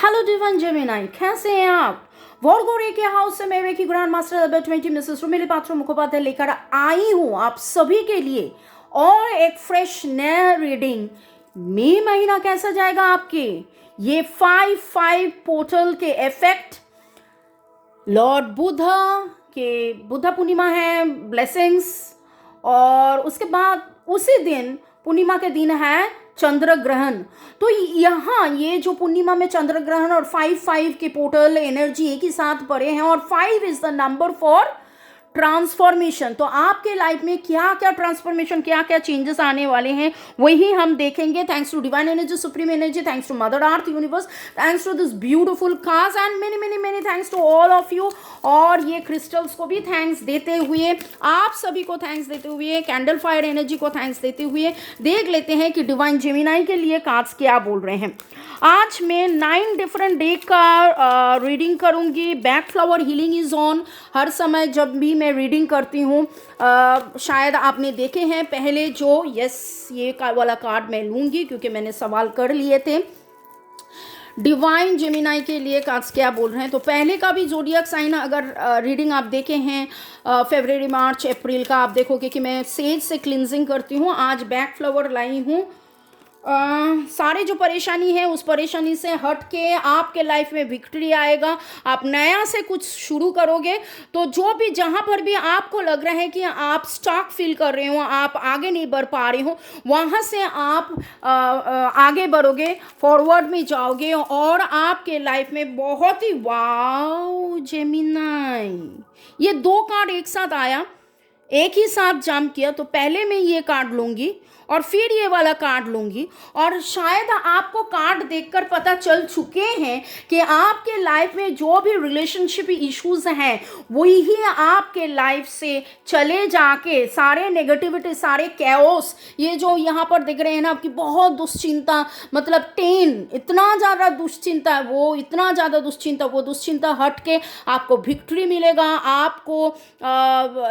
Hello divine Gemini, कैसे हैं आप? वॉर्गोरे के हाउस से मैं reiki grand master number 20 Mrs Rumili Patro Mukhopadhyay लेकर आई हूँ आप सभी के लिए और एक फ्रेश नया रीडिंग। मई महीना कैसा जाएगा आपके? ये 5-5 पोर्टल के इफेक्ट, लॉर्ड बुद्धा के बुद्धा पूर्णिमा है, ब्लेसिंग्स, और उसके बाद उसी दिन पूर्णिमा के दिन है चंद्र ग्रहण। तो यहाँ ये जो पूर्णिमा में चंद्र ग्रहण और 5-5 के पोर्टल एनर्जी एक ही साथ पड़े हैं और 5 is the number for transformation. तो आपके लाइफ में क्या क्या ट्रांसफॉर्मेशन, क्या क्या चेंजेस आने वाले हैं वही हम देखेंगे। Thanks to divine energy, supreme energy, thanks to mother earth universe, thanks to this beautiful cars and many many many thanks to all of you. और ये क्रिस्टल्स को भी थैंक्स देते हुए, आप सभी को थैंक्स देते हुए, कैंडल फायर एनर्जी को थैंक्स देते हुए देख लेते हैं कि डिवाइन जेमिनाई के लिए कार्ड्स क्या बोल रहे हैं। आज मैं 9 डिफरेंट डे का रीडिंग करूंगी। Bach flower healing is on. हर समय जब भी मैं रीडिंग करती हूँ, शायद आपने देखे हैं पहले जो ये वाला कार्ड मैं लूँगी क्योंकि मैंने सवाल कर लिए थे। डिवाइन जेमिनाई के लिए कार्ड्स क्या बोल रहे हैं। तो पहले का भी जोडियक साइन अगर रीडिंग आप देखे हैं फरवरी, मार्च, अप्रैल का, आप देखोगे कि मैं सेज से क्लिनजिंग करती हूँ। आज बैक फ्लावर लाई हूँ। सारे जो परेशानी है उस परेशानी से हट के आपके लाइफ में विक्ट्री आएगा। आप नया से कुछ शुरू करोगे। तो जो भी जहाँ पर भी आपको लग रहा है कि आप स्टक फील कर रहे हो, आप आगे नहीं बढ़ पा रहे हो, वहाँ से आप आगे बढ़ोगे, फॉरवर्ड में जाओगे और आपके लाइफ में बहुत ही वाओ जेमिनाई, ये 2 कार्ड एक साथ आया, एक ही साथ जाम किया। तो पहले मैं ये कार्ड लूँगी और फिर ये वाला कार्ड लूँगी और शायद आपको कार्ड देखकर पता चल चुके हैं कि आपके लाइफ में जो भी रिलेशनशिप इश्यूज हैं वही आपके लाइफ से चले जाके सारे नेगेटिविटी, सारे कैओस, ये जो यहाँ पर दिख रहे हैं ना आपकी बहुत दुश्चिंता, मतलब 10 इतना ज़्यादा दुश्चिंता है, वो इतना ज़्यादा दुश्चिंता, वो दुश्चिंता हट के आपको विक्ट्री मिलेगा। आपको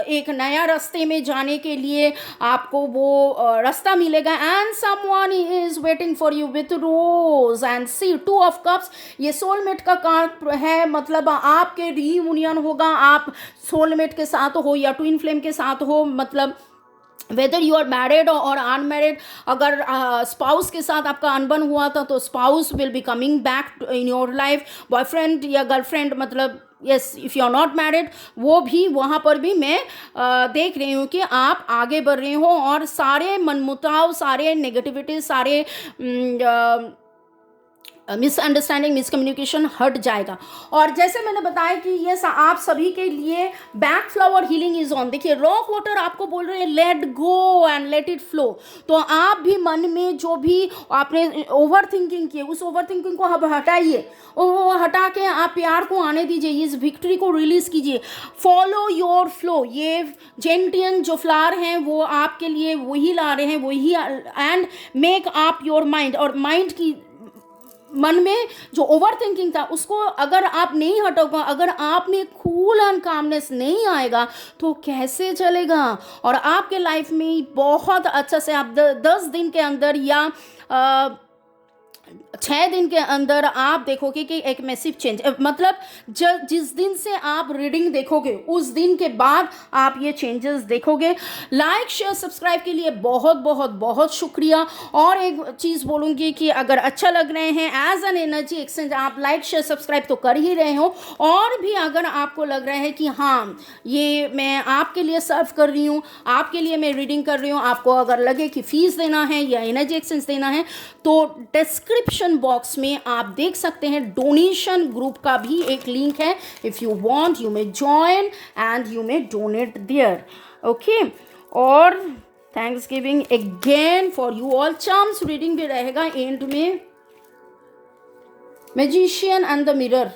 एक नया रास्ते में जाने के लिए आपको वो रास्ता मिलेगा। And someone is waiting for you with rose and see 2 of cups. ये सोलमेट का कार्ड है, मतलब आपके रीयूनियन होगा। आप सोलमेट के साथ हो या ट्विन फ्लेम के साथ हो, मतलब वेदर यू आर मैरिड और अनमैरिड। अगर स्पाउस के साथ आपका अनबन हुआ था तो spouse will be coming back in your life. Boyfriend या गर्लफ्रेंड, मतलब yes, if you are not married, वो भी वहाँ पर भी मैं देख रही हूँ कि आप आगे बढ़ रहे हो और सारे मनमुटाव, सारे नेगेटिविटी, सारे मिसअंडरस्टैंडिंग, मिसकम्युनिकेशन हट जाएगा। और जैसे मैंने बताया कि ये आप सभी के लिए back flower healing is on. देखिए रॉक वाटर आपको बोल रहे हैं let go and let it flow. तो आप भी मन में जो भी आपने ओवर थिंकिंग किए उस ओवर थिंकिंग को अब हटाइए, वो हटा के आप प्यार को आने दीजिए, इस विक्ट्री को रिलीज कीजिए। Follow your flow. ये जेंटियन जो फ्लावर हैं वो आपके लिए वही ला रहे हैं, वही। And make up your mind. और माइंड की मन में जो ओवर थिंकिंग था उसको अगर आप नहीं हटोगे, अगर आप में कूल एंड कामनेस नहीं आएगा तो कैसे चलेगा। और आपके लाइफ में बहुत अच्छा से आप 10 दिन के अंदर या 6 दिन के अंदर आप देखोगे कि एक मैसिव चेंज, मतलब जिस दिन से आप रीडिंग देखोगे उस दिन के बाद आप ये चेंजेस देखोगे। लाइक शेयर सब्सक्राइब के लिए बहुत बहुत बहुत शुक्रिया। और एक चीज़ बोलूँगी कि अगर अच्छा लग रहे हैं एज एन एनर्जी एक्सचेंज, आप लाइक शेयर सब्सक्राइब तो कर ही रहे हो, और भी अगर आपको लग रहा है कि हाँ ये मैं आपके लिए सर्व कर रही हूँ, आपके लिए मैं रीडिंग कर रही हूँ, आपको अगर लगे कि फ़ीस देना है या एनर्जी एक्सचेंज देना है, तो डिस्क्रिप्शन बॉक्स में आप देख सकते हैं डोनेशन ग्रुप का भी एक लिंक है। If you want you may join and you may donate there. Okay, और thanks giving again for you all. Charms reading भी रहेगा एंड में। Magician and the mirror.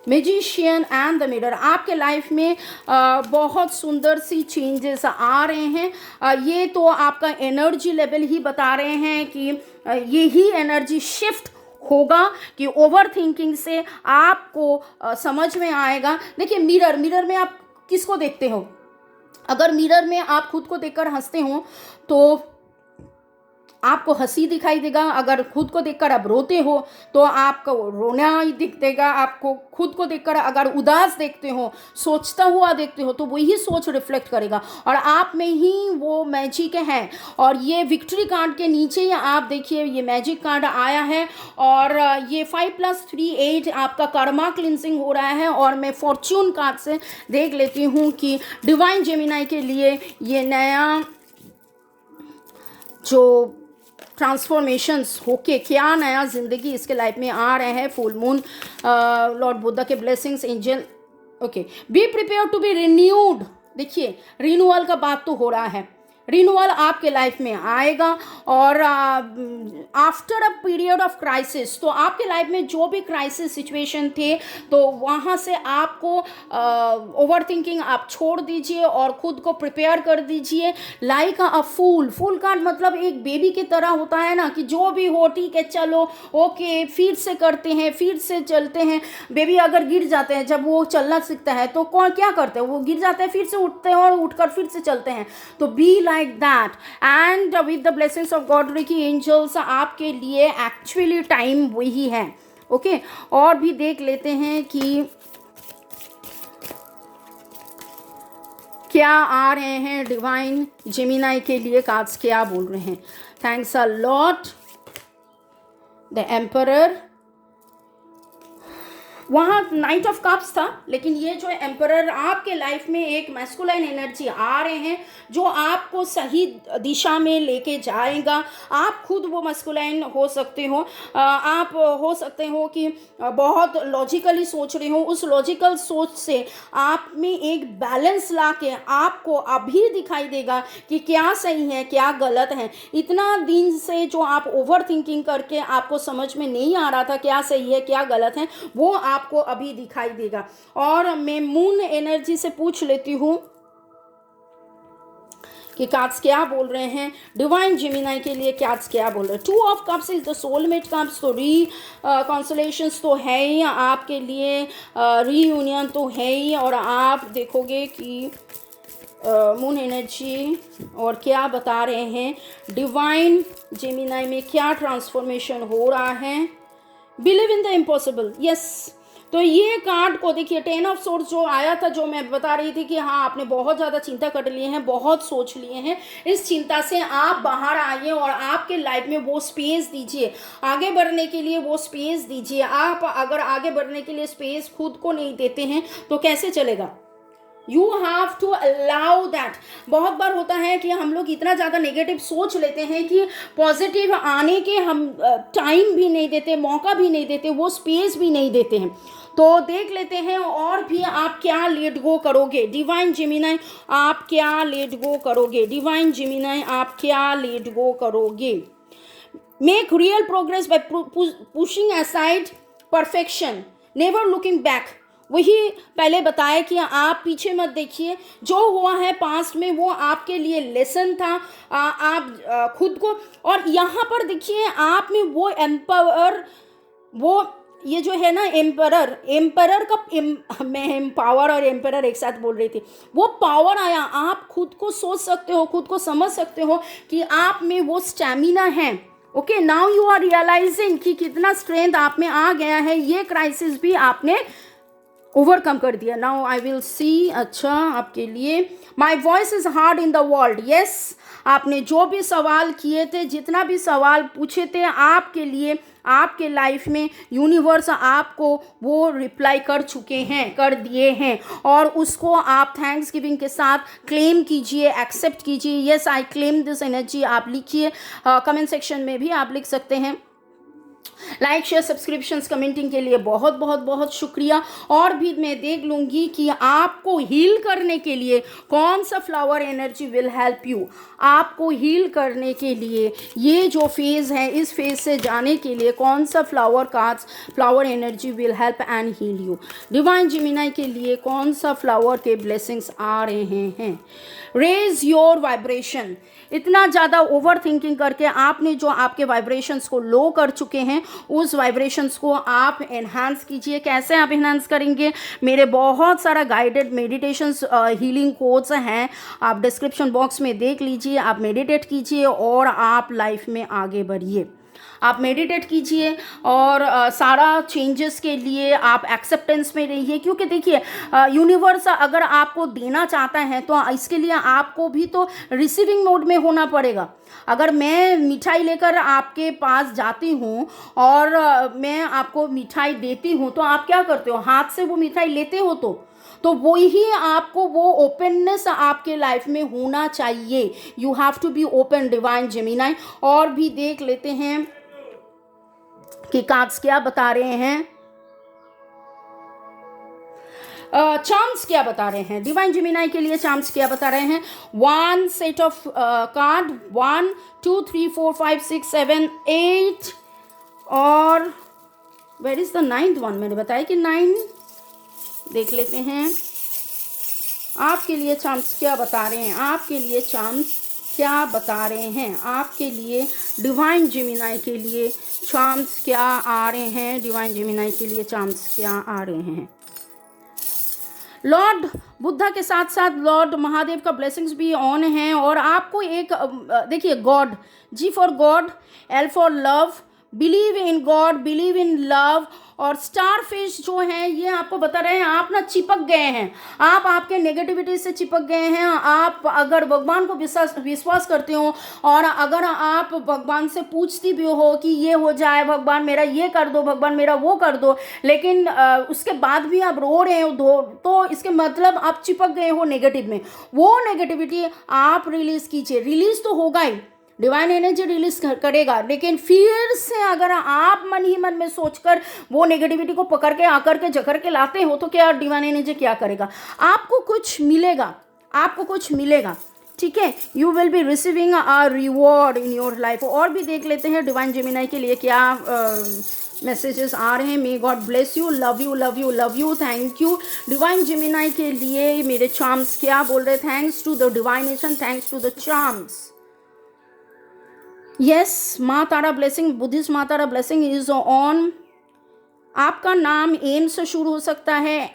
Magician and the mirror, आपके life में बहुत सुंदर सी changes आ रहे हैं। ये तो आपका एनर्जी लेवल ही बता रहे हैं कि यही एनर्जी शिफ्ट होगा कि ओवर थिंकिंग से आपको समझ में आएगा। देखिए मिरर में आप किसको देखते हो? अगर मिरर में आप खुद को देखकर हंसते हो तो आपको हंसी दिखाई देगा। अगर खुद को देखकर आप रोते हो तो आपको रोना ही दिख देगा। आपको खुद को देखकर अगर उदास देखते हो, सोचता हुआ देखते हो, तो वही सोच रिफ्लेक्ट करेगा और आप में ही वो मैजिक है। और ये विक्ट्री कार्ड के नीचे ही आप देखिए ये मैजिक कार्ड आया है और ये 5+3 8 आपका कर्मा क्लिनसिंग हो रहा है। और मैं फॉर्च्यून कार्ड से देख लेती हूँ कि डिवाइन जेमिनाई के लिए ये नया जो ट्रांसफॉर्मेशंस होके क्या नया ज़िंदगी इसके लाइफ में आ रहे हैं। फुल मून, लॉर्ड बुद्धा के blessings, angel. Okay, be prepare to be renewed. देखिए रिन्यूअल का बात तो हो रहा है, रिन्यूअल आपके लाइफ में आएगा। और after a period of crisis, तो आपके लाइफ में जो भी क्राइसिस सिचुएशन थे तो वहाँ से आपको ओवर थिंकिंग आप छोड़ दीजिए और खुद को प्रिपेयर कर दीजिए। लाइक अ फूल, फूल का मतलब एक बेबी की तरह होता है ना, कि जो भी हो ठीक है, चलो ओके, फिर से करते हैं, फिर से चलते हैं। बेबी अगर गिर जाते हैं, जब वो चलना सीखता है तो कौन क्या करते हैं, वो गिर जाते हैं, फिर से उठते हैं और उठकर फिर से चलते हैं। तो B like that and with the blessings of God Reiki angels आपके लिए एक्चुअली टाइम वही है। ओके, और भी देख लेते हैं कि क्या आ रहे हैं डिवाइन जेमिनाई के लिए कार्ड्स, क्या बोल रहे हैं। Thanks a lot. The emperor, वहाँ नाइट ऑफ कप्स था, लेकिन ये जो एम्परर आपके लाइफ में एक मैस्कुलाइन एनर्जी आ रहे हैं जो आपको सही दिशा में लेके जाएगा। आप खुद वो मैस्कुलाइन हो सकते हो, आप हो सकते हो कि बहुत लॉजिकली सोच रहे हो। उस लॉजिकल सोच से आप में एक बैलेंस ला के आपको अभी दिखाई देगा कि क्या सही है क्या गलत है। इतना दिन से जो आप ओवर थिंकिंग करके आपको समझ में नहीं आ रहा था क्या सही है क्या गलत है, वो आपको अभी दिखाई देगा। और मैं मून एनर्जी से पूछ लेती हूँ कि कार्ड्स क्या बोल रहे हैं डिवाइन जेमिनाई के लिए। कार्ड्स क्या बोल रहे हैं। 2 of cups is the soulmate cups, तो कॉन्सोलेशंस तो है ही आपके लिए, रीयूनियन तो है ही। और आप देखोगे कि मून एनर्जी और क्या बता रहे हैं डिवाइन जेमिनाई में, क्या ट्रांसफॉर्मेशन हो रहा है। Believe in the impossible, yes. तो ये कार्ड को देखिए, 10 ऑफ सोर्ड्स जो आया था, जो मैं बता रही थी कि हाँ आपने बहुत ज़्यादा चिंता कर लिए हैं, बहुत सोच लिए हैं, इस चिंता से आप बाहर आइए और आपके लाइफ में वो स्पेस दीजिए, आगे बढ़ने के लिए वो स्पेस दीजिए। आप अगर आगे बढ़ने के लिए स्पेस खुद को नहीं देते हैं तो कैसे चलेगा। You have to allow that. बहुत बार होता है कि हम लोग इतना ज़्यादा नेगेटिव सोच लेते हैं कि पॉजिटिव आने के हम टाइम भी नहीं देते, मौका भी नहीं देते, वो स्पेस भी नहीं देते हैं। तो देख लेते हैं और भी आप क्या लेट गो करोगे। डिवाइन जेमिनाई आप क्या लेट गो करोगे। डिवाइन जेमिनाई आप क्या लेट गो करोगे। Make real progress bye pushing aside perfection, never looking back. वही पहले बताया कि आप पीछे मत देखिए, जो हुआ है पास्ट में वो आपके लिए लेसन था। आप खुद को, और यहाँ पर देखिए आप में वो एम्पावर, वो ये जो है ना एम्परर का मैं एम्पावर और एम्परर एक साथ बोल रही थी, वो पावर आया। आप खुद को सोच सकते हो, खुद को समझ सकते हो कि आप में वो स्टैमिना है। Okay, now you are realizing कि कितना स्ट्रेंथ आप में आ गया है। ये क्राइसिस भी आपने ओवरकम कर दिया। Now I will see. अच्छा, आपके लिए my voice is hard in the world, yes. आपने जो भी सवाल किए थे, जितना भी सवाल पूछे थे, आपके लिए आपके लाइफ में यूनिवर्स आपको वो रिप्लाई कर चुके हैं, कर दिए हैं। और उसको आप थैंक्स गिविंग के साथ क्लेम कीजिए, एक्सेप्ट कीजिए। Yes I claim this energy आप लिखिए। कमेंट सेक्शन में भी आप लिख सकते हैं। लाइक शेयर सब्सक्रिप्शंस कमेंटिंग के लिए बहुत बहुत बहुत शुक्रिया। और भी मैं देख लूँगी कि आपको हील करने के लिए कौन सा flower energy will help you. आपको हील करने के लिए ये जो फेज़ है, इस फेज़ से जाने के लिए कौन सा flower cards, flower energy will help and heal you. Divine Gemini के लिए कौन सा फ्लावर के ब्लेसिंग्स आ रहे हैं। Raise your vibration. इतना ज़्यादा ओवर थिंकिंग करके आपने जो आपके वाइब्रेशंस को लो कर चुके हैं, उस वाइब्रेशंस को आप एनहांस कीजिए। कैसे आप एनहांस करेंगे? मेरे बहुत सारा गाइडेड मेडिटेशंस हीलिंग कोर्स हैं, आप डिस्क्रिप्शन बॉक्स में देख लीजिए। आप मेडिटेट कीजिए और आप लाइफ में आगे बढ़िए। आप मेडिटेट कीजिए और सारा चेंजेस के लिए आप एक्सेप्टेंस में रहिए, क्योंकि देखिए यूनिवर्स अगर आपको देना चाहता है तो इसके लिए आपको भी तो रिसीविंग मोड में होना पड़ेगा। अगर मैं मिठाई लेकर आपके पास जाती हूँ और मैं आपको मिठाई देती हूँ तो आप क्या करते हो? हाथ से वो मिठाई लेते हो। तो वही आपको वो ओपननेस आपके लाइफ में होना चाहिए। You have to be open divine Gemini. और भी देख लेते हैं कि कार्ड्स क्या बता रहे हैं, चार्म्स क्या बता रहे हैं डिवाइन जेमिनाई के लिए। चार्म्स क्या बता रहे हैं? 1 सेट ऑफ कार्ड, 1 2 3 4 5 6 7 8 और where is the 9th one? मैंने बताया कि 9। देख लेते हैं आपके लिए चार्म्स क्या बता रहे हैं। आपके लिए चार्म्स क्या बता रहे हैं? आपके लिए डिवाइन जेमिनाई के लिए चार्म्स क्या आ रहे हैं? डिवाइन जेमिनाई के लिए चार्म्स क्या आ रहे हैं? लॉर्ड बुद्धा के साथ साथ लॉर्ड महादेव का ब्लेसिंग्स भी ऑन है। और आपको एक देखिए, God, G for God, L for love, believe in God, believe in love. और स्टार फिश जो है ये आपको बता रहे हैं आप ना चिपक गए हैं, आप आपके नेगेटिविटी से चिपक गए हैं। आप अगर भगवान को विश्वास करते हो और अगर आप भगवान से पूछती भी हो कि ये हो जाए, भगवान मेरा ये कर दो, भगवान मेरा वो कर दो, लेकिन उसके बाद भी आप रो रहे हो तो इसके मतलब आप चिपक गए हो नेगेटिव में। वो नेगेटिविटी आप रिलीज कीजिए। रिलीज तो होगा ही, डिवाइन एनर्जी रिलीज करेगा, लेकिन फिर से अगर आप मन ही मन में सोचकर वो नेगेटिविटी को पकड़ के आकर के जकड़ के लाते हो तो क्या डिवाइन एनर्जी क्या करेगा? आपको कुछ मिलेगा, आपको कुछ मिलेगा, ठीक है। You will be receiving a reward in your life. और भी देख लेते हैं डिवाइन जेमिनाई के लिए क्या मैसेजेस आ रहे हैं। May God bless you, love you love you love you, thank you. Divine Gemini के लिए मेरे चार्म्स क्या बोल रहे? Thanks to the divination, thanks to the charms. Yes, माँ तारा ब्लेसिंग, बुद्धिस्ट माँ तारा ब्लेसिंग इज ऑन। आपका नाम एन से शुरू हो सकता है।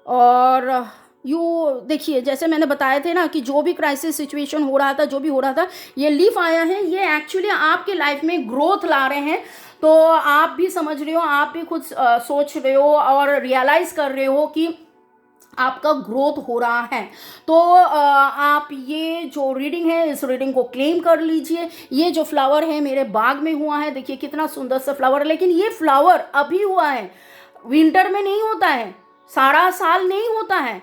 और यू देखिए, जैसे मैंने बताया थे ना कि जो भी क्राइसिस सिचुएशन हो रहा था, जो भी हो रहा था, ये लीफ आया है, ये एक्चुअली आपके लाइफ में ग्रोथ ला रहे हैं। तो आप भी समझ रहे हो, आप भी खुद सोच रहे हो और रियलाइज कर रहे हो कि आपका ग्रोथ हो रहा है। तो आप ये जो रीडिंग है, इस रीडिंग को क्लेम कर लीजिए। ये जो फ्लावर है मेरे बाग में हुआ है, देखिए कितना सुंदर सा फ्लावर है, लेकिन ये फ्लावर अभी हुआ है, विंटर में नहीं होता है, सारा साल नहीं होता है।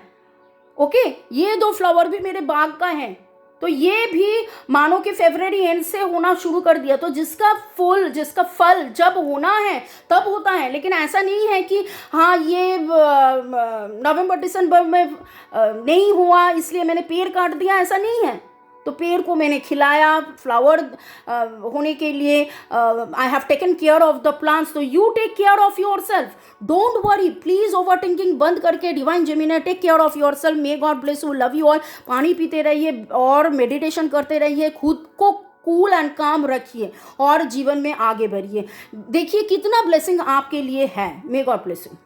ओके, ये 2 फ्लावर भी मेरे बाग का है, तो ये भी मानो कि फरवरी एंड से होना शुरू कर दिया। तो जिसका फल जब होना है तब होता है, लेकिन ऐसा नहीं है कि हाँ ये नवंबर दिसंबर में नहीं हुआ इसलिए मैंने पेड़ काट दिया, ऐसा नहीं है। तो पेड़ को मैंने खिलाया फ्लावर होने के लिए। I have taken care of the plants. तो you take care of your self, don't worry, please over thinking बंद करके divine Gemini take care of your self. May God bless you, love you all. पानी पीते रहिए और meditation करते रहिए, खुद को कूल एंड काम रखिए और जीवन में आगे बढ़िए। देखिए कितना ब्लेसिंग आपके लिए है। मे गॉड ब्लेस यू।